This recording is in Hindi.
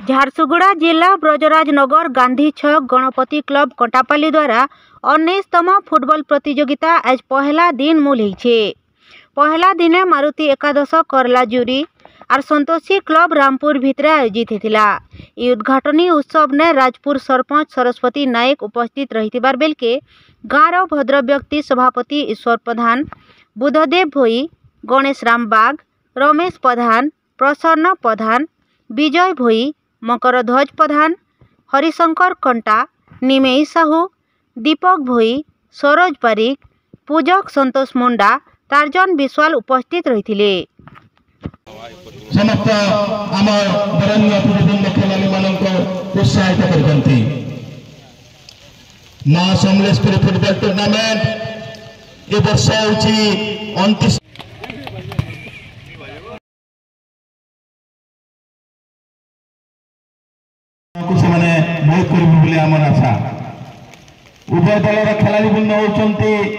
झारसुगुड़ा जिला ब्रजराज नगर गांधी छक गणपति क्लब कंटापाली द्वारा 19तम फुटबॉल प्रतियोगिता आज पहला दिन मूल होइछे। पहला दिने मारुति एकादश करलाजुरी और संतोषी क्लब रामपुर भितरे आयोजित होता। ये उद्घाटनी उत्सव ने राजपुर सरपंच सरस्वती नायक उपस्थित रही बेलके गाँव भद्र व्यक्ति सभापति ईश्वर प्रधान, बुधदेव भोई, गणेश राम बाग, रमेश प्रधान, प्रसन्न प्रधान, विजय भोई, मकरध्वज प्रधान, हरिशंकर कंटा, निमेई साहू, दीपक भोई, सरोज पारिक, पूजक संतोष मुंडा, टार्जन विश्वाल उपस्थित रही। समस्त आमर बरण्य प्रतिबंध खेलाड़ी मानक उत्साहित करते माँ समलेश्वरी फुटबॉल टूर्नामेंट ए वर्ष हूँ 29 बहुत आशा उभय दलर खेलाड़ी बृंद होती।